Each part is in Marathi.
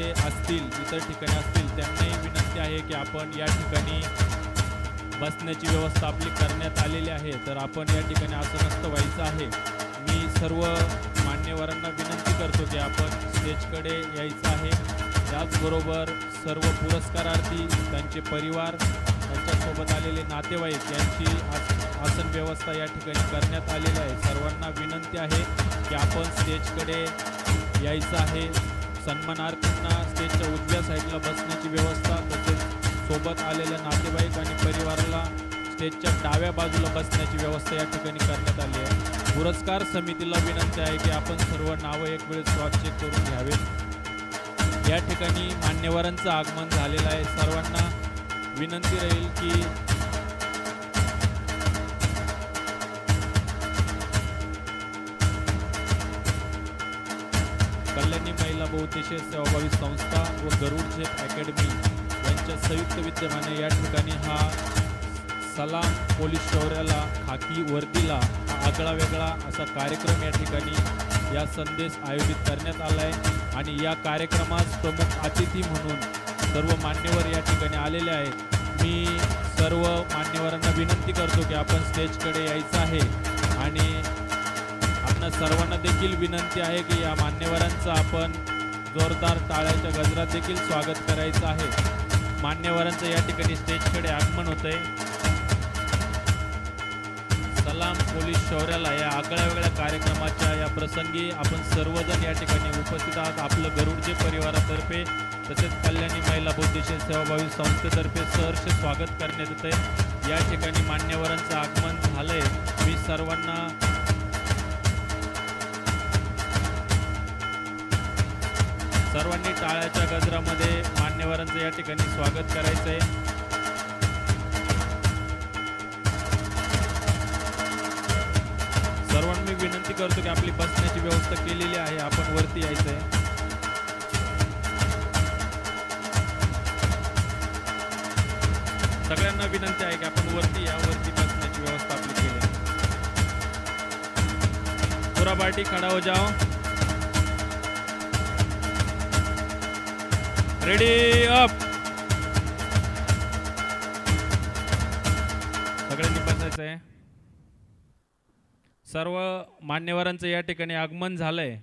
असतील इतर ठिकाणी असतील त्यांनाही विनंती आहे की आपण या ठिकाणी बसण्याची व्यवस्था आपली करण्यात आलेली आहे, तर आपण या ठिकाणी आसनस्थ व्हायचं आहे। मी सर्व मान्यवरांना विनंती करतो की आपण स्टेजकडे यायचं आहे। त्याचबरोबर सर्व पुरस्कारार्थी, त्यांचे परिवार, त्यांच्यासोबत आलेले नातेवाईक यांची आसन व्यवस्था या ठिकाणी करण्यात आलेली आहे। सर्वांना विनंती आहे की आपण स्टेजकडे यायचं आहे। सन्मानार्थींना स्टेजच्या उजव्या साईडला बसण्याची व्यवस्था, तसेच सोबत आलेल्या नातेवाईक आणि परिवाराला स्टेजच्या डाव्या बाजूला बसण्याची व्यवस्था या ठिकाणी करण्यात आली आहे। पुरस्कार समितीला विनंती आहे की आपण सर्व नावं एक वेळेस क्रॉस चेक करून घ्यावेत। या ठिकाणी मान्यवरांचं आगमन झालेलं आहे। सर्वांना विनंती राहील की कल्याणी महिला बहुउद्देशीय सेवाभावी संस्था व गरुड झेप अकॅडमी यांच्या संयुक्त विद्यमाने या ठिकाणी हा सलाम पोलीस शौर्याला खाकी वर्दीला आगळा वेगळा असा कार्यक्रम या ठिकाणी या संदेश आयोजित करण्यात आला आहे। आणि या कार्यक्रमास प्रमुख अतिथी म्हणून सर्व मान्यवर या ठिकाणी आलेले आहेत। मी सर्व मान्यवरांना विनंती करतो की आपण स्टेजकडे यायचं आहे आणि आपणा सर्वांना देखील विनंती आहे की या मान्यवरांचं आपण जोरदार टाळ्याच्या गजरात देखील स्वागत करायचं आहे। मान्यवरांचं या ठिकाणी स्टेजकडे आगमन होतंय। सलाम पोलीस शौर्याला या आगळ्या वेगळ्या कार्यक्रमाच्या या प्रसंगी आपण सर्वजण या ठिकाणी उपस्थित आहात। आपलं गरुडचे परिवारातर्फे तसेच कल्याणी महिला बहुउद्देशीय सेवाभावी संस्थेतर्फे सहर्ष स्वागत करण्यात येते। या ठिकाणी मान्यवरांचं आगमन झालंय। मी सर्वांना सर्वांनी टाळ्याच्या गजरामध्ये मान्यवरांचं या ठिकाणी स्वागत करायचं आहे। सर्वांना मी विनंती करतो की आपली बसण्याची व्यवस्था केलेली आहे, आपण वरती यायचं आहे। सगळ्यांना विनंती आहे की आपण वरती या, वरती बसण्याची व्यवस्था आपली केली आहे। पूरा पार्टी खड़ा हो जाओ, रेडी अप। सगळ्यांनी बसायचं आहे। सर्व मान्यवरांचं या ठिकाणी आगमन झालंय।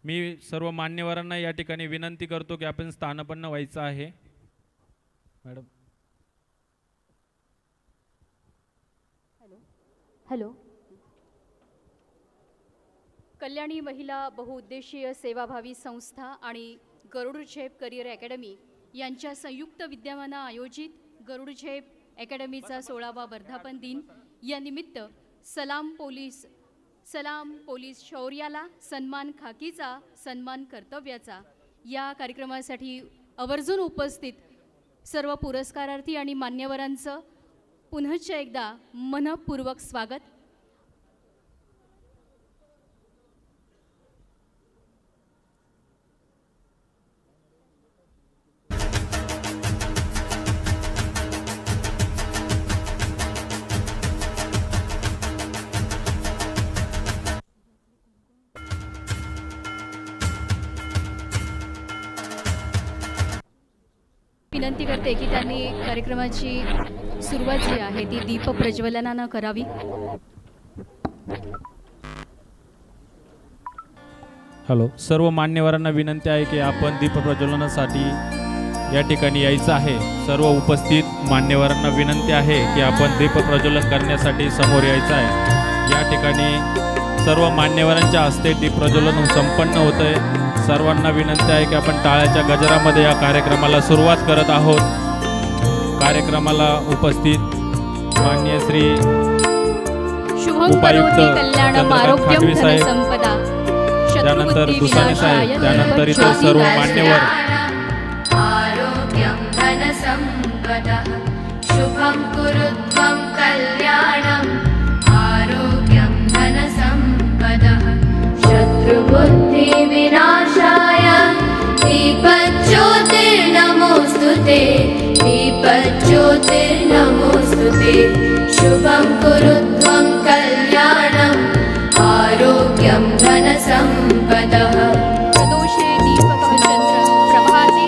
मी सर्व मान्यवरांना या ठिकाणी विनंती करतो की आपण स्थानापन्न व्हायचं आहे। मॅडम हॅलो, कल्याणी महिला बहुउद्देशीय सेवाभावी संस्था आणि गरुड झेप करिअर अकॅडमी यांच्या संयुक्त विद्यमाने आयोजित गरुड झेप अकॅडमीचा 16वा वर्धापन दिन या निमित्त सलाम पोलीस शौर्याला सन्मान खाकीचा सन्मान कर्तव्याचा या कार्यक्रमासाठी आवर्जून उपस्थित सर्व पुरस्कारार्थी आणि मान्यवरांचं पुनश्च एकदा मनपूर्वक स्वागत। विनंती करते की त्यांनी कार्यक्रमाची सुरुवात जी आहे ती दीप प्रज्वलनानं करावी। हॅलो, सर्व मान्यवरांना विनंती आहे की आपण दीप प्रज्वलनासाठी या ठिकाणी यायचं आहे। सर्व उपस्थित मान्यवरांना विनंती आहे की आपण दीप प्रज्वलन करण्यासाठी समोर यायचं आहे। या ठिकाणी सर्व मान्यवरांच्या हस्ते दीप प्रज्वलन संपन्न होतंय। सर्वांना विनंती आहे की आपण टाळ्याच्या गजरामध्ये या कार्यक्रमाला सुरुवात करत आहोत। कार्यक्रमाला उपस्थित माननीय श्री उपायुक्त खाडवी साहेब, त्यानंतर दुसाने साहेब, त्यानंतर इतर सर्व मान्यवर शुभं कुरुत्वं कल्याणं आरोग्यं धनसंपदः शत्रुबुद्धि विनाशाय दीपज्योतिर्नमोस्तुते दीपज्योतिर्नमोस्तुते शुभं कुरुत्वं कल्याणं आरोग्यं धनसंपदः प्रदोषे दीपकः चन्द्र प्रभाते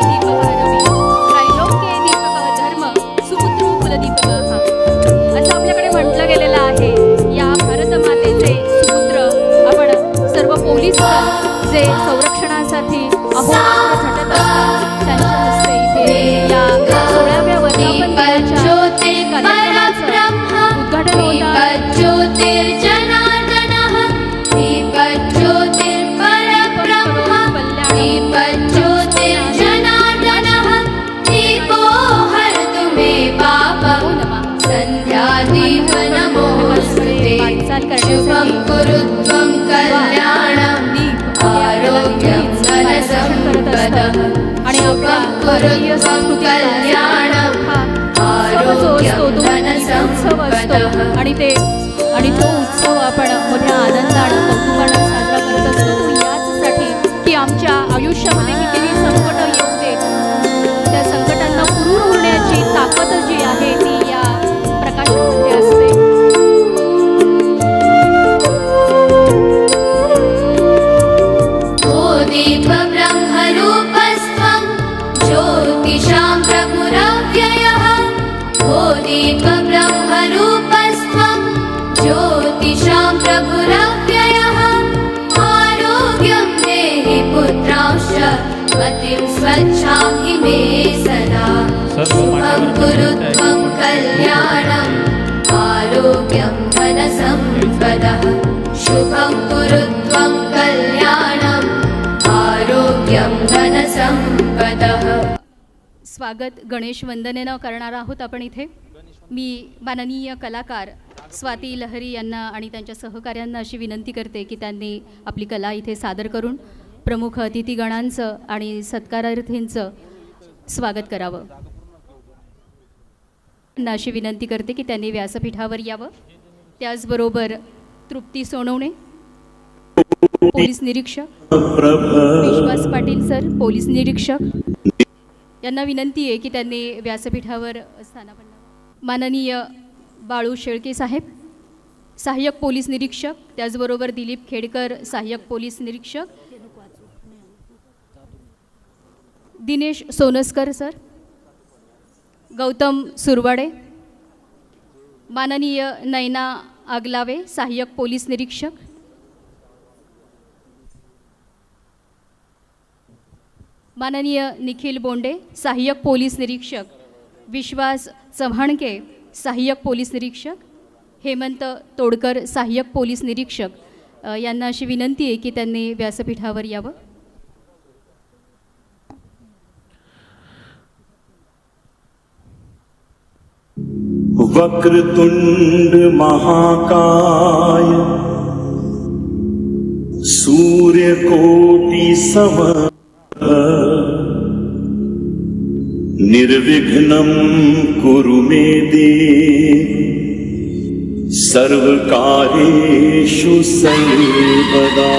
भारतीय संस्कृती उत्सव असतो आणि तो उत्सव आपण मोठ्या आनंदाने कौतुकाने साजरा करत असतो याचसाठी की आमच्या आयुष्यामध्ये कितीही संकट येऊ देत त्या संकटांना पुरून उरण्याची ताकद जी आहे ती या प्रकाशामध्ये असते. दीप ब्रह्मरूपस्त्वं ज्योतिषां प्रभुरव्ययः ओ दीप ब्रह्मरूपस्त्वं ज्योतिषां प्रभुरव्ययः आरोग्यं देहि पुत्रांश्च मतिं स्वच्छां हि मे सदा शुभं कुरु त्वं कल्याणम् आरोग्यं धनसम्पदः शुभं कुरु त्वं कल्याणम् आरोग्यं धनसम्पदः. स्वागत गणेश वंदनेनं करणार आहोत आपण इथे. मी माननीय कलाकार स्वाती लहरी यांना आणि त्यांच्या सहकाऱ्यांना अशी विनंती करते की त्यांनी आपली कला इथे सादर करून प्रमुख अतिथीगणांचं आणि सत्कारार्थींचं स्वागत करावं. त्यांना अशी विनंती करते की त्यांनी व्यासपीठावर यावं. त्याचबरोबर तृप्ती सोनवणे पोलीस निरीक्षक, विश्वास पाटील सर पोलीस निरीक्षक यांना विनंती आहे की त्यांनी व्यासपीठावर स्थानापन्न. माननीय बाळू शेळके साहेब सहाय्यक पोलीस निरीक्षक, त्याचबरोबर दिलीप खेडकर सहाय्यक पोलीस निरीक्षक, दिनेश सोनस्कर सर, गौतम सुरवाडे, माननीय नैना आगलावे सहाय्यक पोलीस निरीक्षक, माननीय निखिल बोंडे सहाय्यक पोलीस निरीक्षक, विश्वास चव्हाणके सहाय्यक पोलीस निरीक्षक, हेमंत तोडकर सहाय्यक पोलीस निरीक्षक यांना अशी विनंती आहे की त्यांनी व्यासपीठावर यावं. वक्रतुंड महाकाय सूर्यकोटि समप्रभ निर्विघ्नं कुरु मे देव सर्वकार्येषु सर्वदा.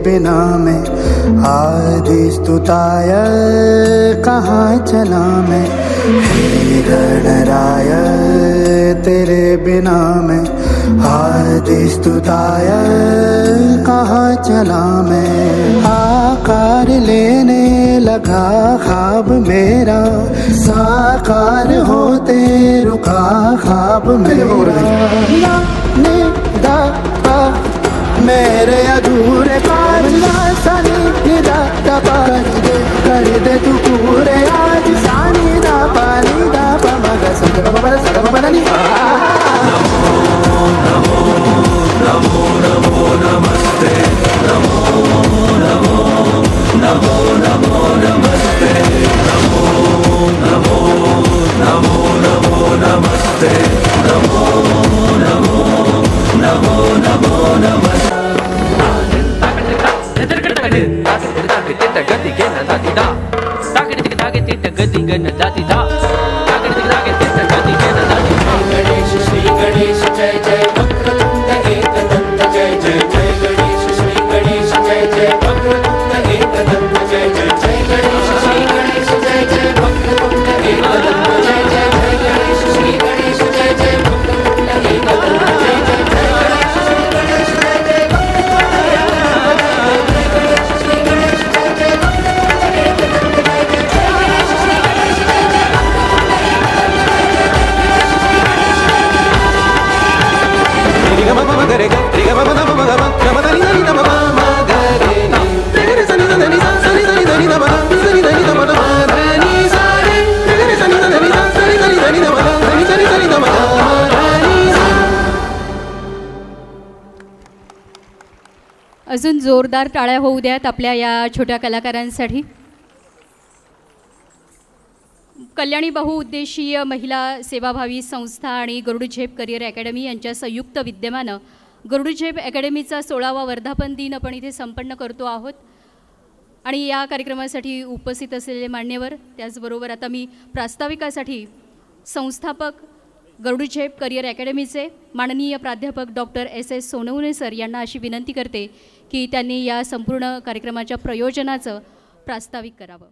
बिना मैं आदि स्तुताय कहाँ चला मैं. हे गणराय तेरे बिना मैं आदि स्तुताय कहाँ चला मैं. आकार लेने लगा ख्वाब मेरा साकार होते रुका ख्वाब मेरा. मेरे अधूरे कर दे तू पूरे आज सानी दा पानी दा मग सगनी. नमो नमो नमो नमस्ते नमो नमो नमो नमो नमस्ते नमो नमो नमो नमो नमस्ते नमो नमो नमो नमो नमस्ते. गणेश श्री गणेश जय जय वक्रतुंड एकदंत जय जय जय गणेश श्री गणेश जय जय वक्रतुंड एकदंत जय जय जय गणेश श्री गणेश जय जय वक्रतुंड एकदंत जय जय जय गणेश श्री गणेश जय जय वक्रतुंड एकदंत जय जय जय गणेश श्री गणेश जय जय अजून जोरदार टाळ्या होऊ द्यात आपल्या या छोट्या कलाकारांसाठी. कल्याणी बहुउद्देशीय महिला सेवाभावी संस्था आणि गरुड झेप करिअर अकॅडमी यांच्या संयुक्त विद्यमानं गरुड झेप अकॅडमीचा 16वा वर्धापन दिन आपण इथे संपन्न करतो आहोत. आणि या कार्यक्रमासाठी उपस्थित असलेले मान्यवर, त्याचबरोबर आता मी प्रास्ताविकासाठी संस्थापक गरुड झेप करिअर अकॅडमीचे माननीय प्राध्यापक डॉक्टर SS सोनवणे सर यांना अशी विनंती करते की त्यांनी या संपूर्ण कार्यक्रमाच्या प्रयोजनाचं प्रास्ताविक करावं.